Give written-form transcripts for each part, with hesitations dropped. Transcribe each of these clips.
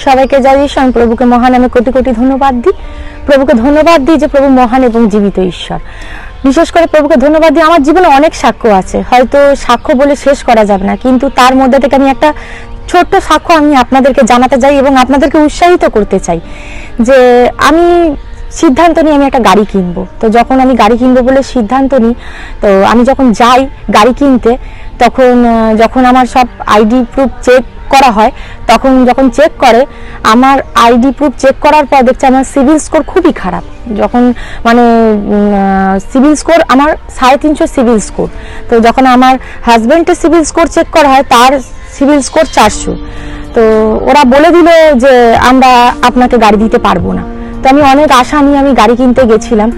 সবাইকে জয় যিশু। আমি প্রভুকে মহান নামে কোটি কোটি ধন্যবাদ দিই। প্রভুকে ধন্যবাদ দিই যে প্রভু মহান এবং জীবিত ঈশ্বর। বিশেষ করে প্রভুকে ধন্যবাদ দিই। আমার জীবনে অনেক সাক্ষ্য আছে, হয়তো সাক্ষ্য বলে শেষ করা যাবে না, কিন্তু তার মধ্যে থেকে আমি একটা ছোট্ট সাক্ষ্য আমি আপনাদেরকে জানাতে চাই এবং আপনাদেরকে উৎসাহিত করতে চাই যে আমি সিদ্ধান্ত নিই আমি একটা গাড়ি কিনবো। তো যখন আমি গাড়ি কিনবো বলে সিদ্ধান্ত নিই, তো আমি যখন যাই গাড়ি কিনতে, তখন যখন আমার সব আইডি প্রুফ চেক করা হয়, তখন যখন চেক করে আমার আইডি প্রুফ চেক করার পর দেখছে আমার সিভিল স্কোর খুবই খারাপ। যখন মানে সিভিল স্কোর আমার 350 সিভিল স্কোর। তো যখন আমার হাজব্যান্ডের সিভিল স্কোর চেক করা হয় তার সিভিল স্কোর 400। তো ওরা বলে দিল যে আমরা আপনাকে গাড়ি দিতে পারবো না। তো আমি অনেক আশা নিয়ে আমি গাড়ি কিনতে গেছিলাম।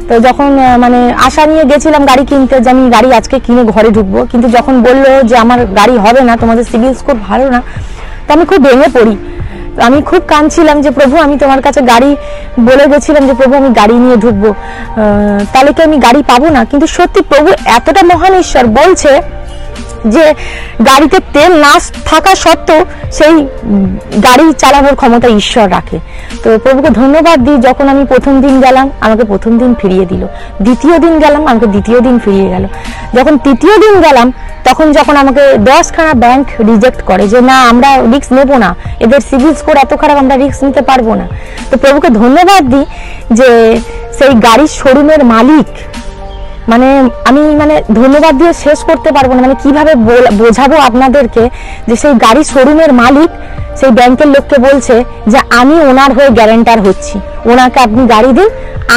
তো যখন মানে আশা নিয়ে গেছিলাম গাড়ি কিনতে যে আমি গাড়ি আজকে কিনে ঘরে ঢুকবো, কিন্তু যখন বললো যে আমার গাড়ি হবে না, তোমাদের সিভিল স্কোর ভালো না, তো আমি খুব ভেঙে পড়ি। আমি খুব কাঁদছিলাম যে প্রভু আমি তোমার কাছে গাড়ি বলে গেছিলাম যে প্রভু আমি গাড়ি নিয়ে ঢুকবো, তাহলে কি আমি গাড়ি পাবো না? কিন্তু সত্যি প্রভু এতটা মহান ঈশ্বর, বলছে যে গাড়িতে তেল না থাকা সত্ত্বেও সেই গাড়ি চালানোর ক্ষমতা ঈশ্বর রাখে। তো প্রভুকে ধন্যবাদ দিই। যখন আমি প্রথম দিন গেলাম আমাকে প্রথম দিন ফিরিয়ে দিল, দ্বিতীয় দিন গেলাম আমাকে দ্বিতীয় দিন ফিরিয়ে গেল, যখন তৃতীয় দিন গেলাম তখন যখন আমাকে 10খানা ব্যাংক রিজেক্ট করে যে না আমরা রিস্ক নেবো না, এদের সিভিল স্কোর এত খারাপ, আমরা রিস্ক নিতে পারবো না। তো প্রভুকে ধন্যবাদ দিই যে সেই গাড়ির শোরুমের মালিক, মানে আমি মানে ধন্যবাদ দিয়ে শেষ করতে পারবো না, মানে কিভাবে বোঝাবো আপনাদেরকে যে সেই গাড়ি শোরুমের মালিক সেই ব্যাংকের লোককে বলছে যে আমি ওনার হয়ে গ্যারান্টার হচ্ছি, ওনাকে আপনি গাড়ি দিন,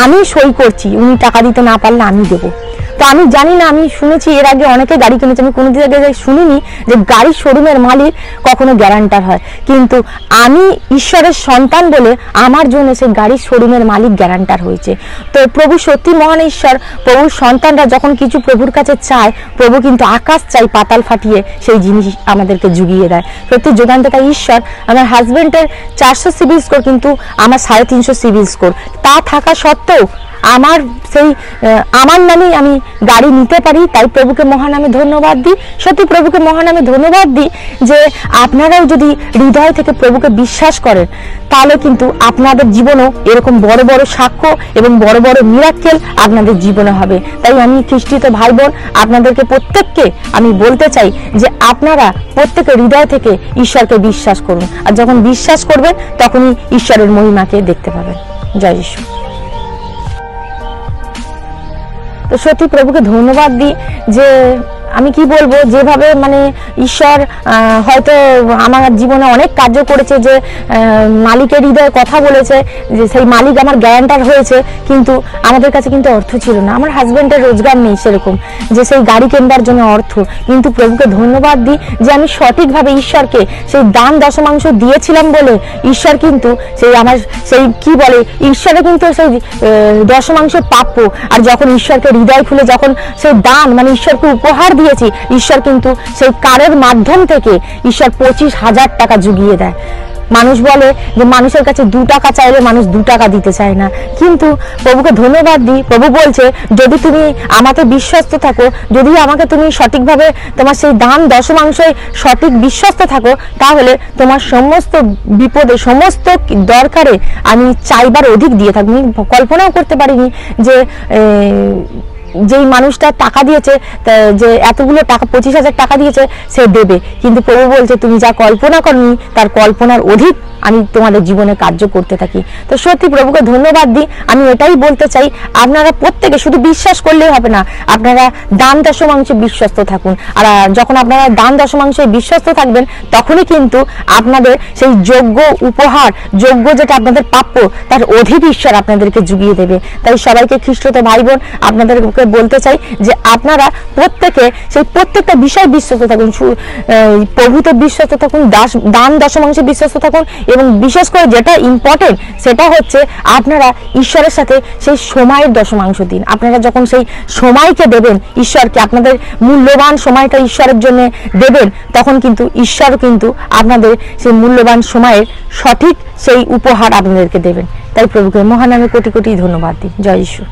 আমি সই করছি, উনি টাকা দিতে না পারলে আমি দেবো। তো আমি জানি না, আমি শুনেছি এর আগে অনেকে গাড়ি কিনেছে, আমি কোনো জায়গায় শুনিনি যে গাড়ির শোরুমের মালিক কখনো গ্যারান্টার হয়, কিন্তু আমি ঈশ্বরের সন্তান বলে আমার জন্য সেই গাড়ির শোরুমের মালিক গ্যারান্টার হয়েছে। তো প্রভু সত্যি মহান ঈশ্বর। প্রভুর সন্তানরা যখন কিছু প্রভুর কাছে চায়, প্রভু কিন্তু আকাশ চাই পাতাল ফাটিয়ে সেই জিনিস আমাদেরকে জুগিয়ে দেয়। সত্যি যোগান্তকারী ঈশ্বর। আমার হাজবেন্ডের 400 সিভিল স্কোর, কিন্তু আমার 350 সিভিল স্কোর, তা থাকা সত্ত্বেও আমার সেই আমার নামেই আমি গাড়ি নিতে পারি। তাই প্রভুকে মহান নামে ধন্যবাদ দিই। সত্যি প্রভুকে মহান নামে ধন্যবাদ দিই যে আপনারাও যদি হৃদয় থেকে প্রভুকে বিশ্বাস করেন, তাহলে কিন্তু আপনাদের জীবনেও এরকম বড় বড় সাক্ষ্য এবং বড় বড় মিরাক্কেল আপনাদের জীবনে হবে। তাই আমি খ্রিস্টিত ভাই বোন আপনাদেরকে প্রত্যেককে আমি বলতে চাই যে আপনারা প্রত্যেকে হৃদয় থেকে ঈশ্বরকে বিশ্বাস করুন, আর যখন বিশ্বাস করবেন তখনই ঈশ্বরের মহিমাকে দেখতে পাবেন। জয় যিশু। তো সত্যি প্রভুকে ধন্যবাদ দিই যে আমি কি বলবো, যেভাবে মানে ঈশ্বর হয়তো আমার জীবনে অনেক কার্য করেছে, যে মালিকের হৃদয়ে কথা বলেছে, যে সেই মালিক আমার গ্যারান্টার হয়েছে, কিন্তু আমাদের কাছে কিন্তু অর্থ ছিল না, আমার হাজব্যান্ডের রোজগার নেই সেরকম যে সেই গাড়ি কেনার জন্য অর্থ। কিন্তু প্রভুকে ধন্যবাদ দিই যে আমি সঠিকভাবে ঈশ্বরকে সেই দান দশমাংশ দিয়েছিলাম বলে ঈশ্বর কিন্তু সেই আমার সেই কি বলে ঈশ্বরে কিন্তু সেই দশমাংশ প্রাপ্য। আর যখন ঈশ্বরকে হৃদয় খুলে যখন সেই দান মানে ঈশ্বরকে উপহার দিয়েছি, ঈশ্বর কিন্তু সেই কারের মাধ্যম থেকে ঈশ্বর 25,000 টাকা জুগিয়ে দেয়। মানুষ বলে যে মানুষের কাছে 2 টাকা চাইলে মানুষ 2 টাকা দিতে চায় না, কিন্তু প্রভুকে ধন্যবাদ দিই। প্রভু বলছে যদি তুমি আমাকে বিশ্বস্ত থাকো, যদি আমাকে তুমি সঠিকভাবে তোমার সেই দান দশমাংশে সঠিক বিশ্বস্ত থাকো, তাহলে তোমার সমস্ত বিপদে সমস্ত দরকারে আমি চাইবার অধিক দিয়ে থাকবো। আমি কল্পনাও করতে পারিনি যে যেই মানুষটা টাকা দিয়েছে, যে এতগুলো টাকা 25,000 টাকা দিয়েছে, সে দেবে, কিন্তু প্রভু বলছে তুমি যা কল্পনা করনি তার কল্পনার অধিক আমি তোমাদের জীবনে কার্য করতে থাকি। তো সত্যি প্রভুকে ধন্যবাদ দিই। আমি এটাই বলতে চাই, আপনারা প্রত্যেকে শুধু বিশ্বাস করলেই হবে না, আপনারা দান দশমাংশে বিশ্বস্ত থাকুন। আর যখন আপনারা দান দশমাংশে বিশ্বস্ত থাকবেন, তখনই কিন্তু আপনাদের সেই যোগ্য উপহার, যোগ্য যেটা আপনাদের প্রাপ্য, তার অধিক ঈশ্বর আপনাদেরকে জুগিয়ে দেবে। তাই সবাইকে খ্রিস্টতে ভাই বোন আপনাদেরকে বলতে চাই যে আপনারা প্রত্যেকে সেই প্রত্যেকটা বিষয় বিশ্বস্ত থাকুন, প্রভুতে বিশ্বস্ত থাকুন, দান দশমাংশে বিশ্বস্ত থাকুন, এবং বিশেষ করে যেটা ইম্পর্টেন্ট সেটা হচ্ছে আপনারা ঈশ্বরের সাথে সেই সময়ের দশমাংশ দিন। আপনারা যখন সেই সময়কে দেবেন ঈশ্বরকে, আপনাদের মূল্যবান সময়টা ঈশ্বরের জন্য দেবেন, তখন কিন্তু ঈশ্বর কিন্তু আপনাদের সেই মূল্যবান সময়ের সঠিক সেই উপহার আপনাদেরকে দেবেন। তাই প্রভুকে মহান নামে কোটি কোটি ধন্যবাদ দিই। জয় যিশু।